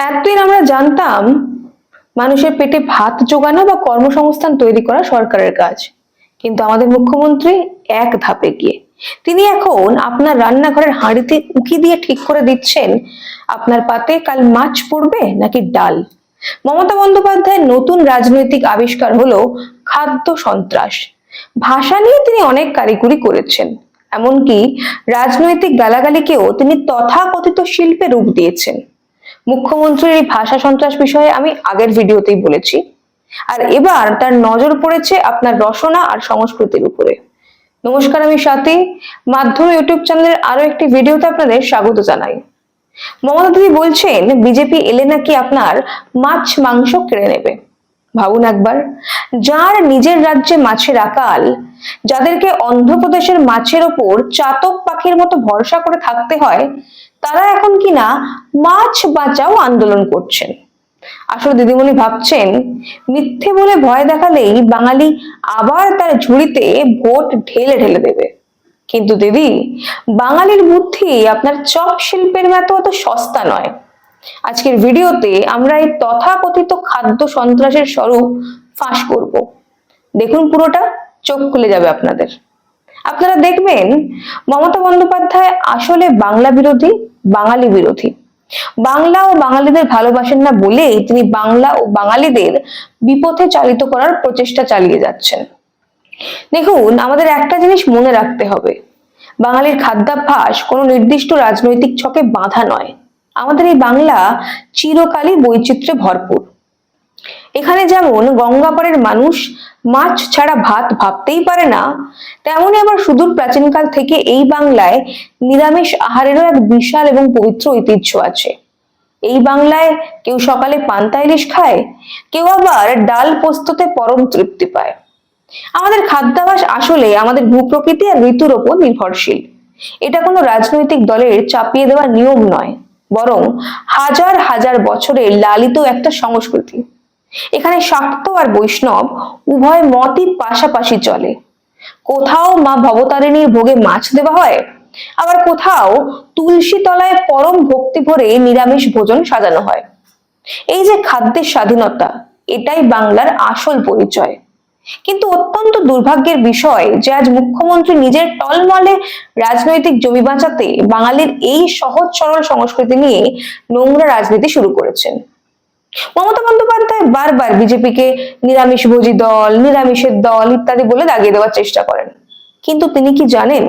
এতদিন আমরা জানতাম মানুষের পেটে ভাত জোগানো বা কর্মসংস্থান তৈরি করা সরকারের কাজ, কিন্তু আমাদের মুখ্যমন্ত্রী এক ধাপে গিয়ে তিনি এখন আপনার রান্নাঘরের হাঁড়িতে উকি দিয়ে ঠিক করে দিচ্ছেন আপনার পাতে কাল মাছ পড়বে নাকি ডাল। মমতা বন্দ্যোপাধ্যায়ের নতুন রাজনৈতিক আবিষ্কার হলো খাদ্য সন্ত্রাস। ভাষা নিয়ে তিনি অনেক কারিকুরি করেছেন, এমনকি রাজনৈতিক গালাগালিকেও তিনি তথাকথিত শিল্পে রূপ দিয়েছেন। মুখ্যমন্ত্রীর এই ভাষা সন্ত্রাস বিষয়ে আমি আগের ভিডিওতেই বলেছি, আর এবার তার নজর পড়েছে আপনার রসনা আর সংস্কৃতির উপরে। নমস্কার, আমি স্বাতী, মাধ্যম ইউটিউব চ্যানেলের আরো একটি ভিডিওতে আপনাদের স্বাগত জানাই। মমতা দিদি বলছেন বিজেপি এলে নাকি আপনার মাছ মাংস কেড়ে নেবে। ভাবুন একবার, যার নিজের রাজ্যে মাছের আকাল, যাদেরকে অন্ধ্রপ্রদেশের মাছের ওপর চাতক পাখির মতো ভরসা করে থাকতে হয়, তারা এখন কিনা মাছ বাঁচাও আন্দোলন করছেন। আসলে দিদিমণি ভাবছেন মিথ্যে বলে ভয় দেখালেই বাঙালি আবার তার ঝুড়িতে ভোট ঢেলে ঢেলে দেবে। কিন্তু দিদি, বাঙালির বুদ্ধি আপনার চপ শিল্পের মতো অত সস্তা নয়। আজকের ভিডিওতে আমরা এই তথাকথিত খাদ্য সন্ত্রাসের স্বরূপ ফাঁস করব। দেখুন, পুরোটা চোখ খুলে যাবে আপনাদের। আপনারা দেখবেন মমতা বন্দ্যোপাধ্যায় আসলে বাংলা বিরোধী, বাঙালি বিরোধী। বাংলা ও বাঙালিদের ভালোবাসেন না বলেই তিনি বাংলা ও বাঙালিদের বিপথে চালিত করার প্রচেষ্টা চালিয়ে যাচ্ছেন। দেখুন, আমাদের একটা জিনিস মনে রাখতে হবে, বাঙালির খাদ্যাভ্যাস কোনো নির্দিষ্ট রাজনৈতিক ছকে বাঁধা নয়। আমাদের এই বাংলা চিরকালই বৈচিত্র্যে ভরপুর। এখানে যেমন গঙ্গাপাড়ের মানুষ মাছ ছাড়া ভাত ভাবতেই পারে না, তেমনি আবার সুদূর প্রাচীনকাল থেকে এই বাংলায় নিরামিষ আহারেরও এক বিশাল এবং পবিত্র ঐতিহ্য আছে। এই বাংলায় কেউ সকালে পান্তা ইলিশ খায়, কেউ আবার ডাল পোস্ততে পরম তৃপ্তি পায়। আমাদের খাদ্যাভ্যাস আসলে আমাদের ভূপ্রকৃতি আর ঋতুর ওপর নির্ভরশীল। এটা কোনো রাজনৈতিক দলের চাপিয়ে দেওয়া নিয়ম নয়, বরং হাজার হাজার বছরের লালিত একটা সংস্কৃতি। এখানে শাক্ত আর বৈষ্ণব উভয় মতই পাশাপাশি চলে। কোথাও মা ভবতারিণীর ভোগে মাছ দেওয়া হয়, আবার কোথাও তুলসী তলায় পরম ভক্তি ভরে নিরামিষ ভোজন সাজানো হয়। এই যে খাদ্যের স্বাধীনতা, এটাই বাংলার আসল পরিচয়। কিন্তু অত্যন্ত দুর্ভাগ্যের বিষয় যে আজ মুখ্যমন্ত্রী নিজের টলমলে রাজনৈতিক জমি বাঁচাতে বাঙালির এই সহজ সরল সংস্কৃতি নিয়ে নোংরা রাজনীতি শুরু করেছেন। মমতা বন্দ্যোপাধ্যায় বারবার বিজেপিকে নিরামিষভোজী দল, নিরামিষের দল ইত্যাদি বলে দাগিয়ে দেওয়ার চেষ্টা করেন, কিন্তু তিনি কি জানেন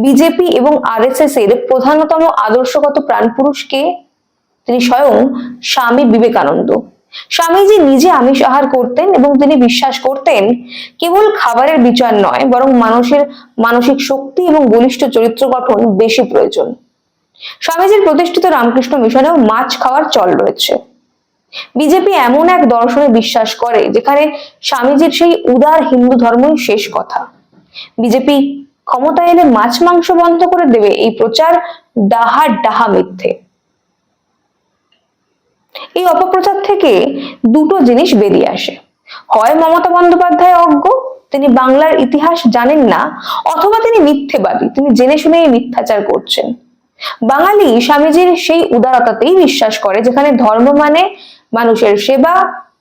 বিজেপি এবং আরএসএস এর প্রধানতম আদর্শগত প্রাণপুরুষ কে? তিনি স্বয়ং স্বামী বিবেকানন্দ। স্বামীজি নিজে আমিষ আহার করতেন এবং তিনি বিশ্বাস করতেন কেবল খাবারের বিচার নয়, বরং মানুষের মানসিক শক্তি এবং বলিষ্ঠ চরিত্র গঠন বেশি প্রয়োজন। স্বামীজির প্রতিষ্ঠিত রামকৃষ্ণ মিশনেও মাছ খাওয়ার চল রয়েছে। বিজেপি এমন এক দর্শনে বিশ্বাস করে যেখানে স্বামীজির সেই উদার হিন্দু ধর্মই শেষ কথা। বিজেপি ক্ষমতা এলে মাছ মাংস বন্ধ করে দেবে, এই প্রচার ডাহা ডাহা মিথ্যে। এই অপপ্রচার থেকে দুটো জিনিস বেরিয়ে আসে, হয় মমতা বন্দ্যোপাধ্যায় অজ্ঞ, তিনি বাংলার ইতিহাস জানেন না, অথবা তিনি মিথ্যেবাদী, তিনি জেনে শুনে এই মিথ্যাচার করছেন। বাঙালি স্বামীজির সেই উদারতাতেই বিশ্বাস করে যেখানে ধর্ম মানে মানুষের সেবা,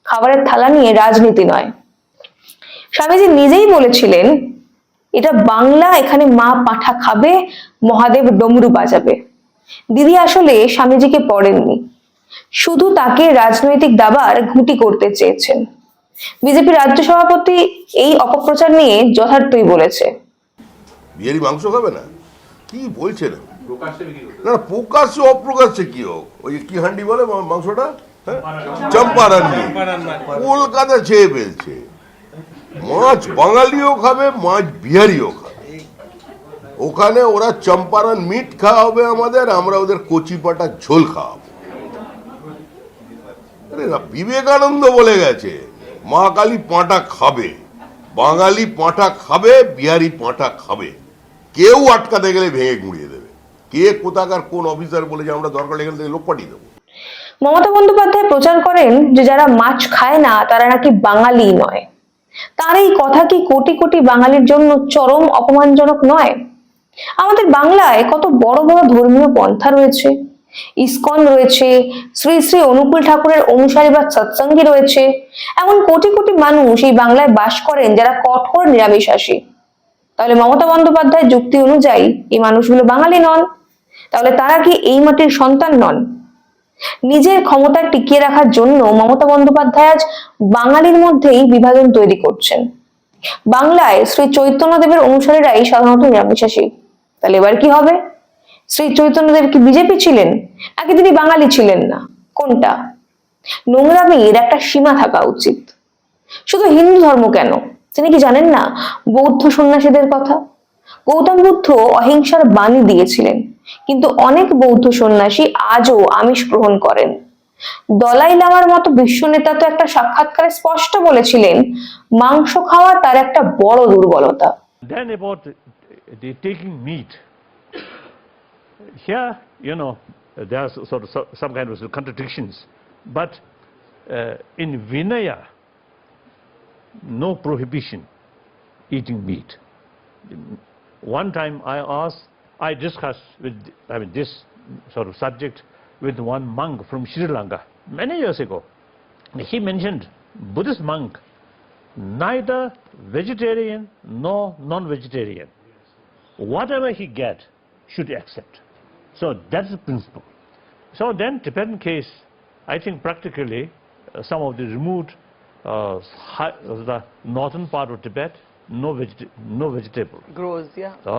খাবারের থালা নিয়ে রাজনীতি নয়। স্বামীজি নিজেই বলেছিলেন এটা বাংলা, এখানে মা পাঁঠা খাবে, মহাদেব ডমরু বাজাবে। দিদি আসলে স্বামীজিকে পড়েননি, শুধু তাকে রাজনৈতিক দাবার ঘুঁটি করতে চেয়েছেন। বিজেপি রাজ্য সভাপতি এই অপপ্রচার নিয়ে যথার্থই বলেছে। বিহারি মাংস খাবে না, কি বলছে না? না, প্রকাশ্যে অপ্রকাশ্যে কি হোক, ওই কি হান্ডি বলে মাংসটা, চম্পারণ, কলকাতা ছেয়ে ফেলছে। মাছ বাঙালিও খাবে, মাছ বিহারিও খাবে। ওখানে ওরা চম্পারণ মিট খাওয়া হবে আমাদের, আমরা ওদের কচি পাটা ঝোল খাওয়াবো। বিবেকানন্দ বলে গেছে মা কালী পাঁটা খাবে, বাঙালি পাঁঠা খাবে, বিহারি পাঁঠা খাবে। কেউ আটকাতে গেলে ভেঙে গুঁড়িয়ে দেবে। কে কোথাকার কোন অফিসার বলে যে আমরা দরকার এখান থেকে লোক পাঠিয়ে দেবো। মমতা বন্দ্যোপাধ্যায় প্রচার করেন যে যারা মাছ খায় না তারা নাকি বাঙালি নয়। তার এই কথা কি কোটি কোটি বাঙালির জন্য চরম অপমানজনক নয়? আমাদের বাংলায় কত বড় বড় ধর্মীয় পন্থা রয়েছে, ইসকন রয়েছে, শ্রী শ্রী অনুকূল ঠাকুরের অনুসারী বা সৎসঙ্গী রয়েছে, এমন কোটি কোটি মানুষ এই বাংলায় বাস করেন যারা কঠোর নিরামিষাশী। তাহলে মমতা বন্দ্যোপাধ্যায়ের যুক্তি অনুযায়ী এই মানুষগুলো বাঙালি নন? তাহলে তারা কি এই মাটির সন্তান নন? নিজের ক্ষমতা টিকিয়ে রাখার জন্য মমতা বন্দ্যোপাধ্যায় আজ বাঙালির মধ্যেই বিভাজন তৈরি করছেন। বাংলায় শ্রী চৈতন্যদেবের অনুসারীরাই সাধারণত নিরামিষাশী। তাহলে এবার কি হবে? শ্রী চৈতন্যদেব কি বিজেপি ছিলেন, নাকি তিনি বাঙালি ছিলেন না? কোনটা? নোংরামির একটা সীমা থাকা উচিত। শুধু হিন্দু ধর্ম কেন, তিনি কি জানেন না বৌদ্ধ সন্ন্যাসীদের কথা? গৌতম বুদ্ধ অহিংসার বাণী দিয়েছিলেন, কিন্তু অনেক বৌদ্ধ সন্ন্যাসী আজও আমিষ গ্রহণ করেন। দলাই লামার মতো বিশ্ব নেতা তো একটা সাক্ষাৎকারে স্পষ্ট বলেছিলেন মাংস খাওয়া তার একটা বড় দুর্বলতা। Then about the taking meat. Here, there are sort of some kind of contradictions, but in Vinaya, no prohibition eating meat. One time I discussed this sort of subject with one monk from Sri Lanka many years ago. He mentioned Buddhist monk, neither vegetarian nor non-vegetarian. Whatever he get, should accept. So that's the principle. So then Tibetan case, I think practically some of the remote the northern part of Tibet, no vegetable. Grows, yeah. So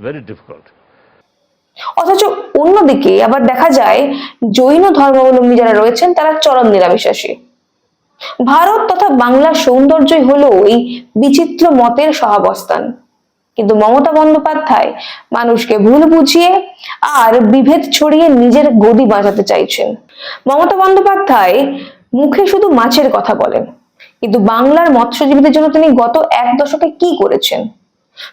very difficult. অথচ অন্যদিকে আবার দেখা যায় জৈন ধর্মাবলম্বী যারা রয়েছেন তারা চরম নিরামিষাশী। ভারত তথা বাংলার সৌন্দর্যই হলো এই বিচিত্র মতের সহাবস্থান। কিন্তু মমতা বন্দ্যোপাধ্যায় মানুষকে ভুল বুঝিয়ে আর বিভেদ ছড়িয়ে নিজের গদি বাঁচাতে চাইছেন। মমতা বন্দ্যোপাধ্যায় মুখে শুধু মাছের কথা বলেন, কিন্তু বাংলার মৎস্যজীবীদের জন্য তিনি গত এক দশকে কি করেছেন?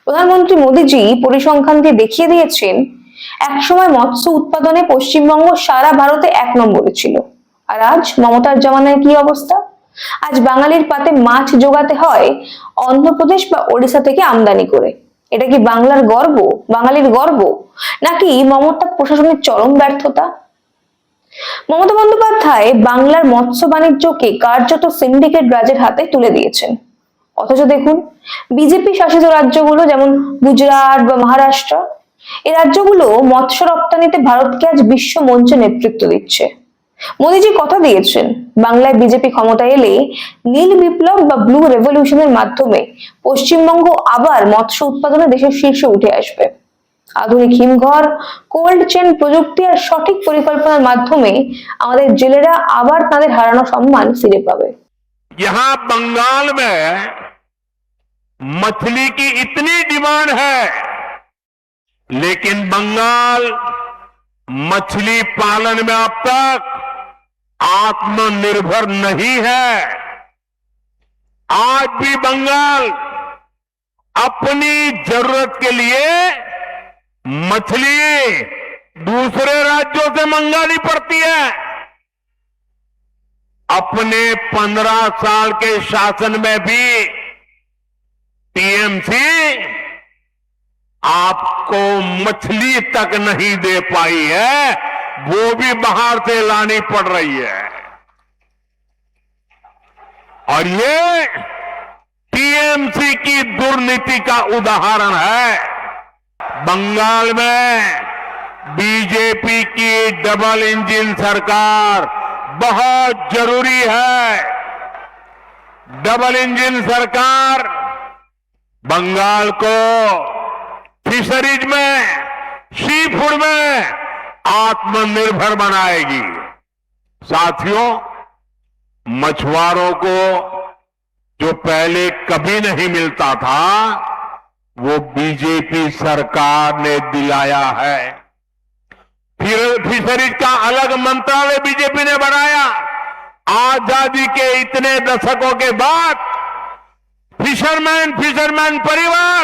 প্রধানমন্ত্রী মোদীজি পরিসংখ্যান দিয়ে দেখিয়ে দিয়েছেন একসময় মৎস্য উৎপাদনে পশ্চিমবঙ্গ সারা ভারতে 1 নম্বরে ছিল। আর আজ মমতার জামানায় কি অবস্থা? আজ বাঙালির পাতে মাছ জোগাতে হয় অন্ধ্রপ্রদেশ বা ওড়িশা থেকে আমদানি করে। এটা কি বাংলার গর্ব, বাঙালির গর্ব, নাকি মমতা প্রশাসনের চরম ব্যর্থতা? মমতা বন্দ্যোপাধ্যায় বাংলার মৎস্য বাণিজ্যকে কার্যত সিন্ডিকেট রাজের হাতে তুলে দিয়েছেন। অথচ দেখুন বিজেপি শাসিত রাজ্যগুলো যেমন গুজরাট বা মহারাষ্ট্র, এই রাজ্যগুলো মৎস্য রপ্তানিতে ভারতকে আজ বিশ্ব মঞ্চে নেতৃত্ব দিচ্ছে। মোদীজি কথা দিয়েছেন বাংলায় বিজেপি ক্ষমতায় এলে নীল বিপ্লব বা ব্লু রেভলিউশনের মাধ্যমে পশ্চিমবঙ্গ আবার মৎস্য উৎপাদনে দেশের শীর্ষে উঠে আসবে। আধুনিক হিমঘর, কোল্ড চেন প্রযুক্তি আর সঠিক পরিকল্পনার মাধ্যমে আমাদের জেলেরা আবার তাদের হারানো সম্মান ফিরে পাবে। यहाँ बंगाल में मछली की इतनी डिमांड है, लेकिन बंगाल मछली पालन में अब तक आत्मनिर्भर नहीं है। आज भी बंगाल अपनी जरूरत के लिए मछली दूसरे राज्यों से मंगानी पड़ती है। अपने 15 साल के शासन में भी टीएमसी आपको मछली तक नहीं दे पाई है, वो भी बाहर से लानी पड़ रही है। और ये टीएमसी की दुर्नीति का उदाहरण है। बंगाल में बीजेपी की डबल इंजन सरकार बहुत जरूरी है। डबल इंजन सरकार बंगाल को फिशरीज में, सी फूड में आत्मनिर्भर बनाएगी। साथियों, मछुआरों को जो पहले कभी नहीं मिलता था, वो बीजेपी सरकार ने दिलाया है। फिर फिशरीज का अलग मंत्रालय बीजेपी ने बनाया। आजादी के इतने दशकों के बाद फिशरमैन परिवार,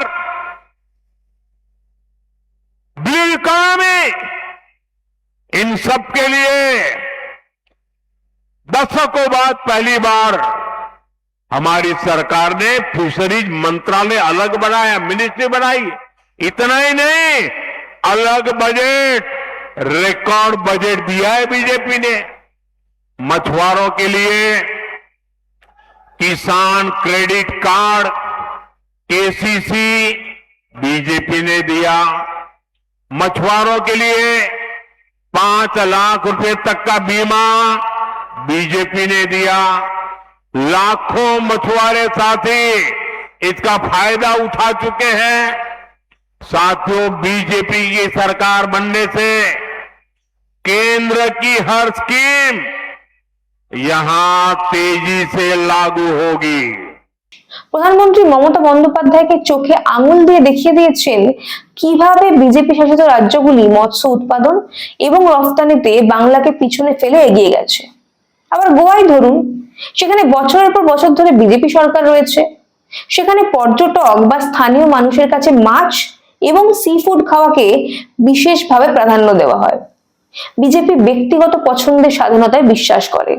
ब्लू इकोनॉमी, इन सब के लिए दशकों बाद पहली बार हमारी सरकार ने फिशरीज मंत्रालय अलग बनाया, मिनिस्ट्री बनाई। इतना ही नहीं, अलग बजट रिकॉर्ड बजट दिया है बीजेपी ने। मछुआरों के लिए किसान क्रेडिट कार्ड केसीसी बीजेपी ने दिया। मछुआरों के लिए 5 लाख रुपए तक का बीमा बीजेपी ने दिया। लाखों मछुआरे साथी इसका फायदा उठा चुके हैं। साथियों, बीजेपी की सरकार बनने से केंद्र की हर स्कीम यहां तेजी से लागू होगी। প্রধানমন্ত্রী মমতা বন্দ্যোপাধ্যায়কে চোখে আঙুল দিয়ে দেখিয়ে দিয়েছেন কিভাবে বিজেপি শাসিত রাজ্যগুলি মৎস্য উৎপাদন এবং রফতানিতে বাংলাকে পিছনে ফেলে এগিয়ে গেছে। আবার গোয়াই ধরুন, সেখানে বছরের পর বছর ধরে বিজেপি সরকার রয়েছে। সেখানে পর্যটক বা স্থানীয় মানুষের কাছে মাছ এবং সি ফুড খাওয়াকে বিশেষভাবে প্রাধান্য দেওয়া হয়। বিজেপি ব্যক্তিগত পছন্দের স্বাধীনতায় বিশ্বাস করে।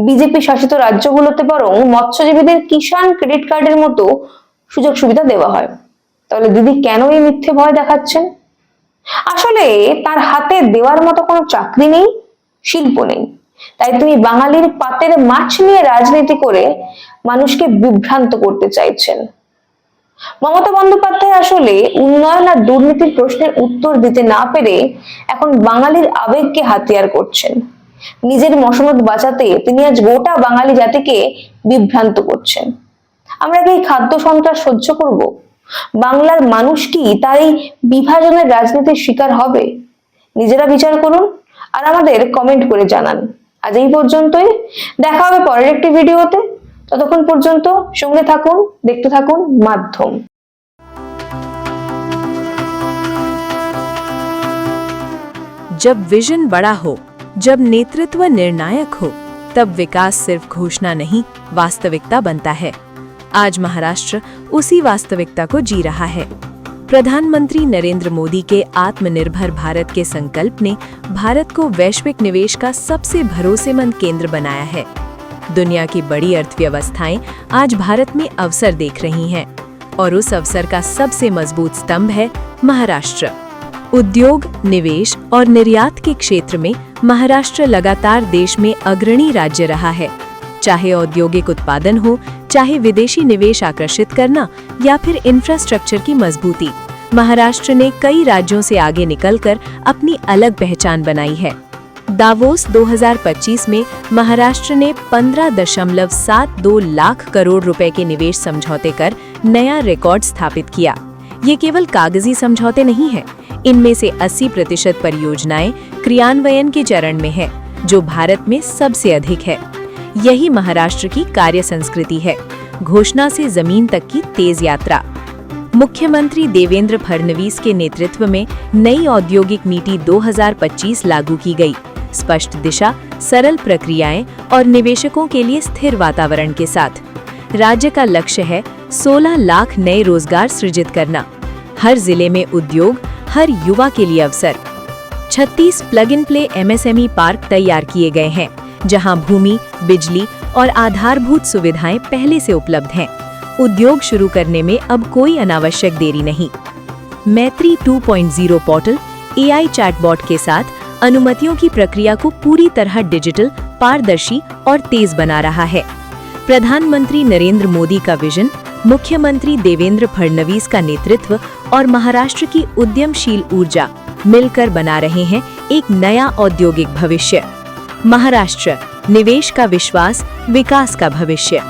বিজেপি শাসিত রাজ্যগুলোতে বরং মৎস্যজীবীদের কিষাণ ক্রেডিট কার্ডের মতো সুযোগ সুবিধা দেওয়া হয়। তাহলে দিদি কেন এই মিথ্যে ভয় দেখাচ্ছেন? আসলে তার হাতে দেওয়ার মতো কোনো চাকরি নেই, শিল্প নেই। তাই তিনি বাঙালির পাতের মাছ নিয়ে রাজনীতি করে মানুষকে বিভ্রান্ত করতে চাইছেন। মমতা বন্দ্যোপাধ্যায় আসলে উন্নয়ন আর দুর্নীতির প্রশ্নের উত্তর দিতে না পেরে এখন বাঙালির আবেগকে হাতিয়ার করছেন। নিজের মসনদ বাঁচাতে তিনি আজ গোটা বাঙালি জাতিকে বিভ্রান্ত করছেন। আমরা কি খাদ্য সন্ত্রাস সহ্য করব? বাংলার মানুষ কি তার এই বিভাজনের রাজনীতির শিকার হবে? নিজেরা বিচার করুন আর আমাদের কমেন্ট করে জানান। আজ এই পর্যন্তই, দেখা হবে পরের একটি ভিডিওতে। ততক্ষণ পর্যন্ত সঙ্গে থাকুন, দেখতে থাকুন মাধ্যম। जब विजन बड़ा हो, जब नेतृत्व निर्णायक हो, तब विकास सिर्फ घोषणा नहीं, वास्तविकता बनता है। आज महाराष्ट्र उसी वास्तविकता को जी रहा है। प्रधानमंत्री नरेंद्र मोदी के आत्मनिर्भर भारत के संकल्प ने भारत को वैश्विक निवेश का सबसे भरोसेमंद केंद्र बनाया है। दुनिया की बड़ी अर्थव्यवस्थाएं आज भारत में अवसर देख रही हैं, और उस अवसर का सबसे मजबूत स्तंभ है महाराष्ट्र। उद्योग, निवेश और निर्यात के क्षेत्र में महाराष्ट्र लगातार देश में अग्रणी राज्य रहा है। चाहे औद्योगिक उत्पादन हो, चाहे विदेशी निवेश आकर्षित करना या फिर इंफ्रास्ट्रक्चर की मजबूती, महाराष्ट्र ने कई राज्यों से आगे निकलकर अपनी अलग पहचान बनाई है। दावोस 2025 में महाराष्ट्र ने 15.72 लाख करोड़ रुपए के निवेश समझौते कर नया रिकॉर्ड स्थापित किया। ये केवल कागजी समझौते नहीं हैं, इनमें से 80% परियोजनाएं क्रियान्वयन के चरण में है, जो भारत में सबसे अधिक है। यही महाराष्ट्र की कार्य संस्कृति है, घोषणा से जमीन तक की तेज यात्रा। मुख्यमंत्री देवेंद्र फडणवीस के नेतृत्व में नई औद्योगिक नीति 2025 लागू की गई। स्पष्ट दिशा, सरल प्रक्रियाएं और निवेशकों के लिए स्थिर वातावरण के साथ राज्य का लक्ष्य है 16 लाख नए रोजगार सृजित करना। हर जिले में उद्योग, हर युवा के लिए अवसर। 36 plug in play MSME park तैयार किए गए हैं, जहां भूमि, बिजली और आधारभूत सुविधाएं पहले से उपलब्ध हैं। उद्योग शुरू करने में अब कोई अनावश्यक देरी नहीं। मैत्री 2.0 पोर्टल AI चैटबॉट के साथ अनुमतियों की प्रक्रिया को पूरी तरह डिजिटल, पारदर्शी और तेज बना रहा है। प्रधानमंत्री नरेंद्र मोदी का विजन, मुख्यमंत्री देवेंद्र फडणवीस का नेतृत्व और महाराष्ट्र की उद्यमशील ऊर्जा मिलकर बना रहे हैं एक नया औद्योगिक भविष्य। महाराष्ट्र, निवेश का विश्वास, विकास का भविष्य।